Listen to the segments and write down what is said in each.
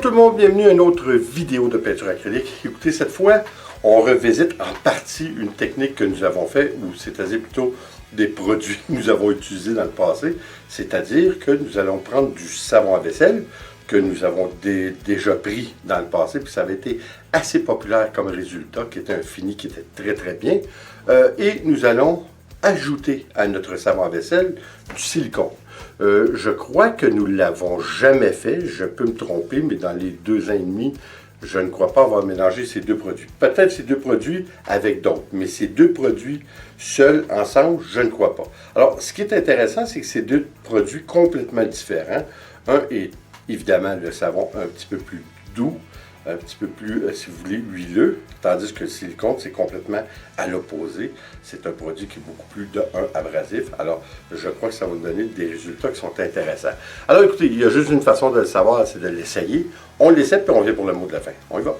tout le monde, bienvenue à une autre vidéo de peinture acrylique. Écoutez, cette fois, on revisite en partie une technique que nous avons fait, ou c'est-à-dire plutôt des produits que nous avons utilisés dans le passé. C'est-à-dire que nous allons prendre du savon à vaisselle que nous avons déjà pris dans le passé, puis ça avait été assez populaire comme résultat, qui était un fini qui était très très bien. Et nous allons ajouter à notre savon à vaisselle du silicone. Je crois que nous ne l'avons jamais fait, je peux me tromper, mais dans les 2 ans et demi, je ne crois pas avoir mélangé ces deux produits. Peut-être ces deux produits avec d'autres, mais ces deux produits seuls, ensemble, je ne crois pas. Alors, ce qui est intéressant, c'est que ces deux produits complètement différents. Un est évidemment le savon un petit peu plus doux, un petit peu plus, si vous voulez, huileux, tandis que le silicone, c'est complètement à l'opposé. C'est un produit qui est beaucoup plus abrasif. Alors, je crois que ça va nous donner des résultats qui sont intéressants. Alors, écoutez, il y a juste une façon de le savoir, c'est de l'essayer. On l'essaie, puis on revient pour le mot de la fin. On y va.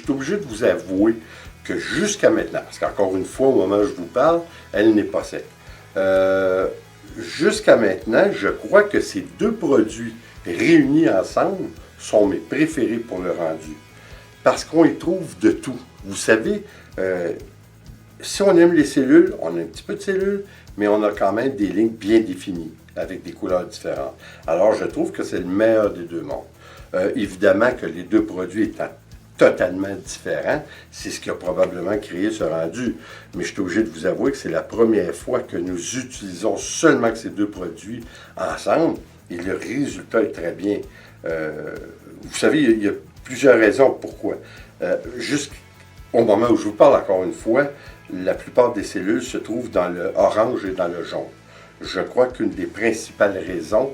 suis obligé de vous avouer que jusqu'à maintenant, parce qu'encore une fois, au moment où je vous parle, elle n'est pas sec. Jusqu'à maintenant, je crois que ces deux produits réunis ensemble sont mes préférés pour le rendu. Parce qu'on y trouve de tout. Vous savez, si on aime les cellules, on a un petit peu de cellules, mais on a quand même des lignes bien définies, avec des couleurs différentes. Alors, je trouve que c'est le meilleur des deux mondes. Évidemment que les deux produits étant totalement différents, c'est ce qui a probablement créé ce rendu. Mais je suis obligé de vous avouer que c'est la première fois que nous utilisons seulement que ces deux produits ensemble, et le résultat est très bien. Vous savez, il y a plusieurs raisons pourquoi. Jusqu'au moment où je vous parle, encore une fois, la plupart des cellules se trouvent dans le orange et dans le jaune. Je crois qu'une des principales raisons,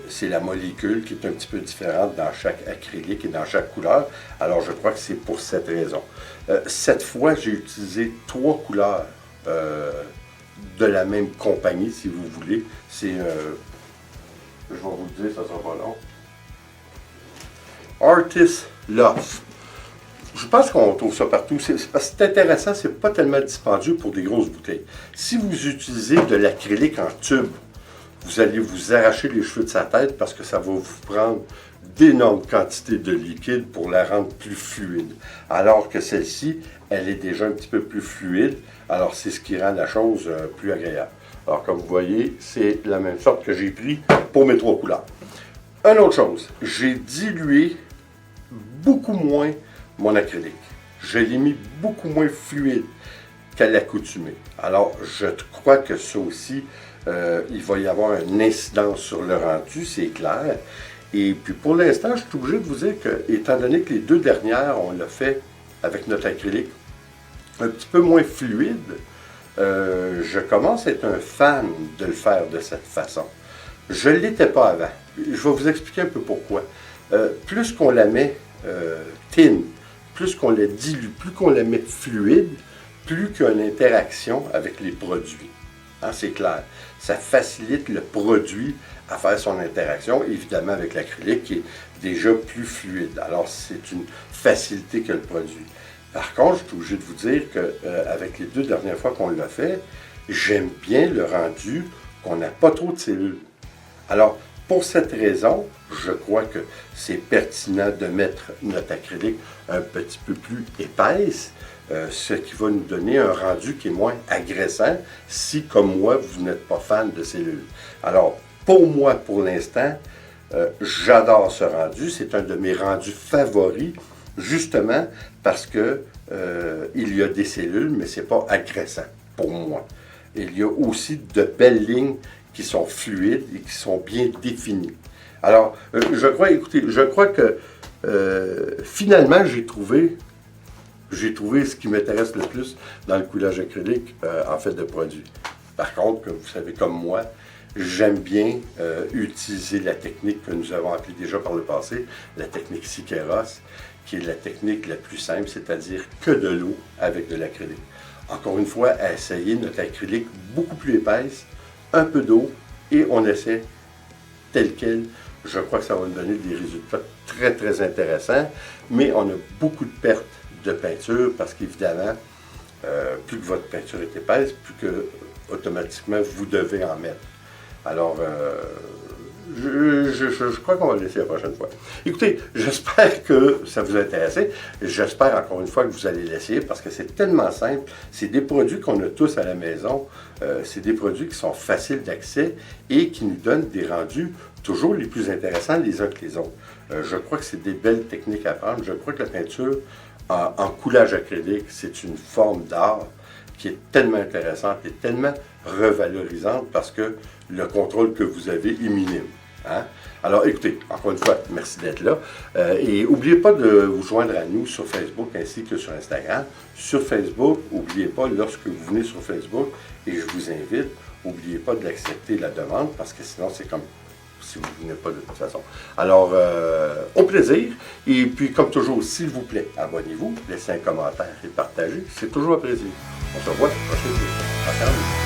c'est la molécule qui est un petit peu différente dans chaque acrylique et dans chaque couleur. Alors, je crois que c'est pour cette raison. Cette fois, j'ai utilisé 3 couleurs de la même compagnie, si vous voulez. C'est, je vais vous le dire, ça sera pas long. Artist Love. Je pense qu'on trouve ça partout. C'est intéressant, c'est pas tellement dispendieux pour des grosses bouteilles. Si vous utilisez de l'acrylique en tube, vous allez vous arracher les cheveux de sa tête parce que ça va vous prendre d'énormes quantités de liquide pour la rendre plus fluide. Alors que celle-ci, elle est déjà un petit peu plus fluide. Alors c'est ce qui rend la chose plus agréable. Alors comme vous voyez, c'est la même sorte que j'ai pris pour mes 3 couleurs. Une autre chose, j'ai dilué beaucoup moins mon acrylique. Je l'ai mis beaucoup moins fluide qu'à l'accoutumée. Alors je crois que ça aussi, il va y avoir une incidence sur le rendu, c'est clair. Et puis pour l'instant, je suis obligé de vous dire que, étant donné que les 2 dernières, on l'a fait avec notre acrylique un petit peu moins fluide, je commence à être un fan de le faire de cette façon. Je ne l'étais pas avant. Je vais vous expliquer un peu pourquoi. Plus qu'on la met thin, plus qu'on la dilue, plus qu'on la met fluide, plus qu'il y a une interaction avec les produits. Hein, c'est clair. Ça facilite le produit à faire son interaction, évidemment avec l'acrylique qui est déjà plus fluide. Alors, c'est une facilité que le produit. Par contre, je suis obligé de vous dire qu'avec les 2 dernières fois qu'on l'a fait, j'aime bien le rendu qu'on n'a pas trop de cellules. Alors, pour cette raison, je crois que c'est pertinent de mettre notre acrylique un petit peu plus épaisse, ce qui va nous donner un rendu qui est moins agressant si, comme moi, vous n'êtes pas fan de cellules. Alors, pour moi, pour l'instant, j'adore ce rendu. C'est un de mes rendus favoris, justement parce que il y a des cellules, mais ce n'est pas agressant pour moi. Il y a aussi de belles lignes qui sont fluides et qui sont bien définies. Alors, je crois que finalement, j'ai trouvé ce qui m'intéresse le plus dans le coulage acrylique, en fait, de produits. Par contre, vous savez comme moi, j'aime bien utiliser la technique que nous avons appelée déjà par le passé, la technique Sikeros, qui est la technique la plus simple, c'est-à-dire que de l'eau avec de l'acrylique. Encore une fois, à essayer notre acrylique beaucoup plus épaisse, un peu d'eau, et on essaie tel quel. Je crois que ça va nous donner des résultats très, très intéressants, mais on a beaucoup de pertes de peinture parce qu'évidemment, plus que votre peinture est épaisse, plus que automatiquement vous devez en mettre. Alors, je crois qu'on va le laisser la prochaine fois. Écoutez, j'espère que ça vous a intéressé. J'espère encore une fois que vous allez l'essayer parce que c'est tellement simple. C'est des produits qu'on a tous à la maison. C'est des produits qui sont faciles d'accès et qui nous donnent des rendus toujours les plus intéressants les uns que les autres. Je crois que c'est des belles techniques à apprendre. Je crois que la peinture en coulage acrylique, c'est une forme d'art qui est tellement intéressante et tellement revalorisante parce que le contrôle que vous avez est minime. Hein? Alors écoutez, encore une fois, merci d'être là. Et n'oubliez pas de vous joindre à nous sur Facebook ainsi que sur Instagram. Sur Facebook, n'oubliez pas, lorsque vous venez sur Facebook, et je vous invite, n'oubliez pas de l'accepter la demande parce que sinon c'est comme si vous ne venez pas de toute façon. Alors, au plaisir. Et puis, comme toujours, s'il vous plaît, abonnez-vous, laissez un commentaire et partagez. C'est toujours un plaisir. On se revoit la prochaine vidéo.